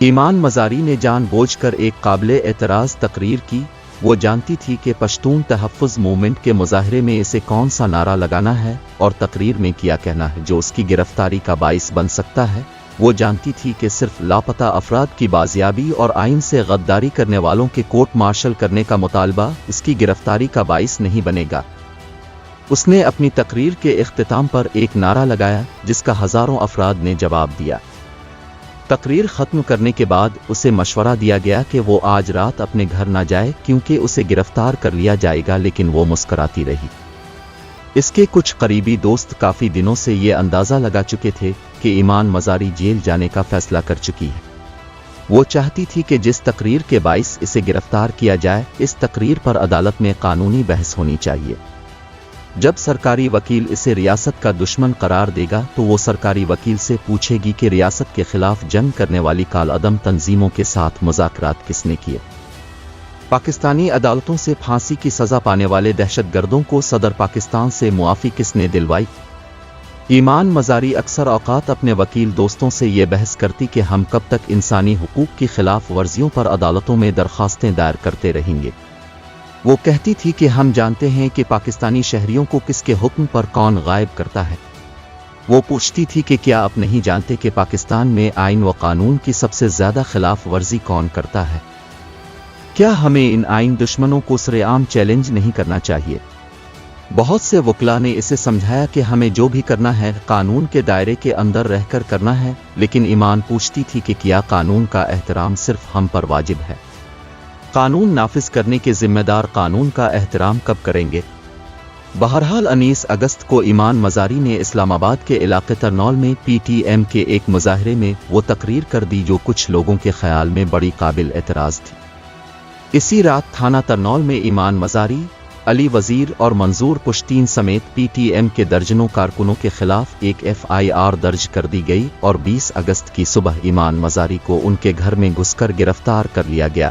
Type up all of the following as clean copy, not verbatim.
ایمان مزاری نے جان بوجھ کر ایک قابل اعتراض تقریر کی۔ وہ جانتی تھی کہ پشتون تحفظ موومنٹ کے مظاہرے میں اسے کون سا نعرہ لگانا ہے اور تقریر میں کیا کہنا ہے جو اس کی گرفتاری کا باعث بن سکتا ہے۔ وہ جانتی تھی کہ صرف لاپتہ افراد کی بازیابی اور آئین سے غداری کرنے والوں کے کورٹ مارشل کرنے کا مطالبہ اس کی گرفتاری کا باعث نہیں بنے گا۔ اس نے اپنی تقریر کے اختتام پر ایک نعرہ لگایا جس کا ہزاروں افراد نے جواب دیا۔ تقریر ختم کرنے کے بعد اسے مشورہ دیا گیا کہ وہ آج رات اپنے گھر نہ جائے کیونکہ اسے گرفتار کر لیا جائے گا، لیکن وہ مسکراتی رہی۔ اس کے کچھ قریبی دوست کافی دنوں سے یہ اندازہ لگا چکے تھے کہ ایمان مزاری جیل جانے کا فیصلہ کر چکی ہے۔ وہ چاہتی تھی کہ جس تقریر کے باعث اسے گرفتار کیا جائے، اس تقریر پر عدالت میں قانونی بحث ہونی چاہیے۔ جب سرکاری وکیل اسے ریاست کا دشمن قرار دے گا تو وہ سرکاری وکیل سے پوچھے گی کہ ریاست کے خلاف جنگ کرنے والی کالعدم تنظیموں کے ساتھ مذاکرات کس نے کیے۔ پاکستانی عدالتوں سے پھانسی کی سزا پانے والے دہشت گردوں کو صدر پاکستان سے معافی کس نے دلوائی؟ ایمان مزاری اکثر اوقات اپنے وکیل دوستوں سے یہ بحث کرتی کہ ہم کب تک انسانی حقوق کی خلاف ورزیوں پر عدالتوں میں درخواستیں دائر کرتے رہیں گے۔ وہ کہتی تھی کہ ہم جانتے ہیں کہ پاکستانی شہریوں کو کس کے حکم پر کون غائب کرتا ہے۔ وہ پوچھتی تھی کہ کیا آپ نہیں جانتے کہ پاکستان میں آئین و قانون کی سب سے زیادہ خلاف ورزی کون کرتا ہے؟ کیا ہمیں ان آئین دشمنوں کو سرعام چیلنج نہیں کرنا چاہیے؟ بہت سے وکلاء نے اسے سمجھایا کہ ہمیں جو بھی کرنا ہے قانون کے دائرے کے اندر رہ کر کرنا ہے، لیکن ایمان پوچھتی تھی کہ کیا قانون کا احترام صرف ہم پر واجب ہے؟ قانون نافذ کرنے کے ذمہ دار قانون کا احترام کب کریں گے؟ بہرحال 19 اگست کو ایمان مزاری نے اسلام آباد کے علاقے ترنول میں پی ٹی ایم کے ایک مظاہرے میں وہ تقریر کر دی جو کچھ لوگوں کے خیال میں بڑی قابل اعتراض تھی۔ اسی رات تھانہ ترنول میں ایمان مزاری، علی وزیر اور منظور پشتین سمیت پی ٹی ایم کے درجنوں کارکنوں کے خلاف ایک FIR درج کر دی گئی اور 20 اگست کی صبح ایمان مزاری کو ان کے گھر میں گھس کر گرفتار کر لیا گیا۔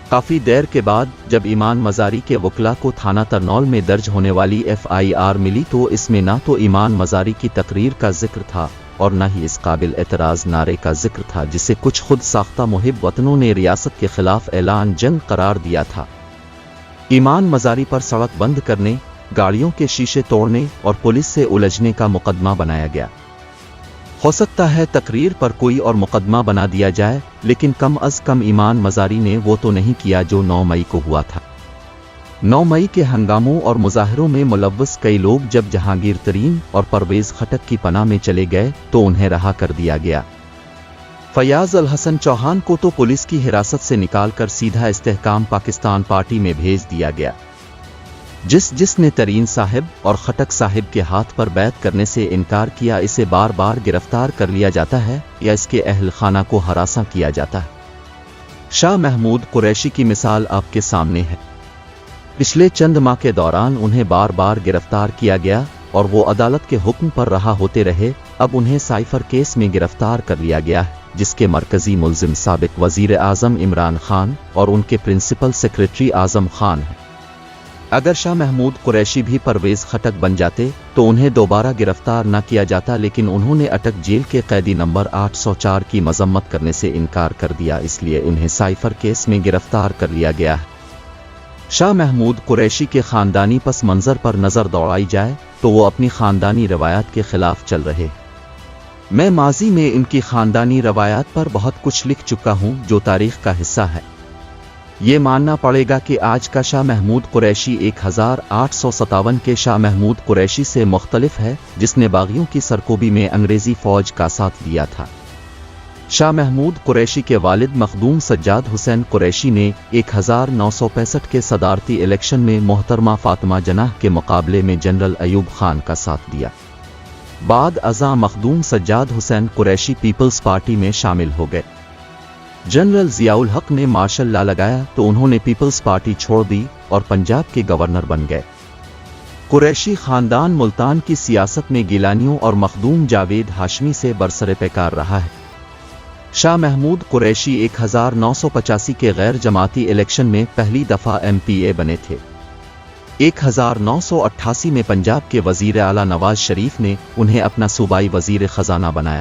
کافی دیر کے بعد جب ایمان مزاری کے وکلاء کو تھانہ ترنول میں درج ہونے والی FIR ملی تو اس میں نہ تو ایمان مزاری کی تقریر کا ذکر تھا اور نہ ہی اس قابل اعتراض نعرے کا ذکر تھا جسے کچھ خود ساختہ محب وطنوں نے ریاست کے خلاف اعلان جنگ قرار دیا تھا۔ ایمان مزاری پر سڑک بند کرنے، گاڑیوں کے شیشے توڑنے اور پولیس سے الجھنے کا مقدمہ بنایا گیا۔ ہو سکتا ہے تقریر پر کوئی اور مقدمہ بنا دیا جائے، لیکن کم از کم ایمان مزاری نے وہ تو نہیں کیا جو 9 مئی کو ہوا تھا۔ 9 مئی کے ہنگاموں اور مظاہروں میں ملوث کئی لوگ جب جہانگیر ترین اور پرویز خٹک کی پناہ میں چلے گئے تو انہیں رہا کر دیا گیا۔ فیاض الحسن چوہان کو تو پولیس کی حراست سے نکال کر سیدھا استحکام پاکستان پارٹی میں بھیج دیا گیا۔ جس نے ترین صاحب اور خٹک صاحب کے ہاتھ پر بیعت کرنے سے انکار کیا، اسے بار بار گرفتار کر لیا جاتا ہے یا اس کے اہل خانہ کو ہراساں کیا جاتا ہے۔ شاہ محمود قریشی کی مثال آپ کے سامنے ہے۔ پچھلے چند ماہ کے دوران انہیں بار بار گرفتار کیا گیا اور وہ عدالت کے حکم پر رہا ہوتے رہے۔ اب انہیں سائفر کیس میں گرفتار کر لیا گیا ہے جس کے مرکزی ملزم سابق وزیر اعظم عمران خان اور ان کے پرنسپل سیکریٹری اعظم خان ہیں۔ اگر شاہ محمود قریشی بھی پرویز خٹک بن جاتے تو انہیں دوبارہ گرفتار نہ کیا جاتا، لیکن انہوں نے اٹک جیل کے قیدی نمبر 804 کی مذمت کرنے سے انکار کر دیا، اس لیے انہیں سائفر کیس میں گرفتار کر لیا گیا ہے۔ شاہ محمود قریشی کے خاندانی پس منظر پر نظر دوڑائی جائے تو وہ اپنی خاندانی روایات کے خلاف چل رہے۔ میں ماضی میں ان کی خاندانی روایات پر بہت کچھ لکھ چکا ہوں جو تاریخ کا حصہ ہے۔ یہ ماننا پڑے گا کہ آج کا شاہ محمود قریشی 1857 کے شاہ محمود قریشی سے مختلف ہے جس نے باغیوں کی سرکوبی میں انگریزی فوج کا ساتھ دیا تھا۔ شاہ محمود قریشی کے والد مخدوم سجاد حسین قریشی نے 1965 کے صدارتی الیکشن میں محترمہ فاطمہ جناح کے مقابلے میں جنرل ایوب خان کا ساتھ دیا۔ بعد ازاں مخدوم سجاد حسین قریشی پیپلز پارٹی میں شامل ہو گئے۔ جنرل ضیاء الحق نے مارشل لا لگایا تو انہوں نے پیپلز پارٹی چھوڑ دی اور پنجاب کے گورنر بن گئے۔ قریشی خاندان ملتان کی سیاست میں گیلانیوں اور مخدوم جاوید ہاشمی سے برسر پیکار رہا ہے۔ شاہ محمود قریشی 1985 کے غیر جماعتی الیکشن میں پہلی دفعہ MPA بنے تھے۔ 1988 میں پنجاب کے وزیر اعلیٰ نواز شریف نے انہیں اپنا صوبائی وزیر خزانہ بنایا۔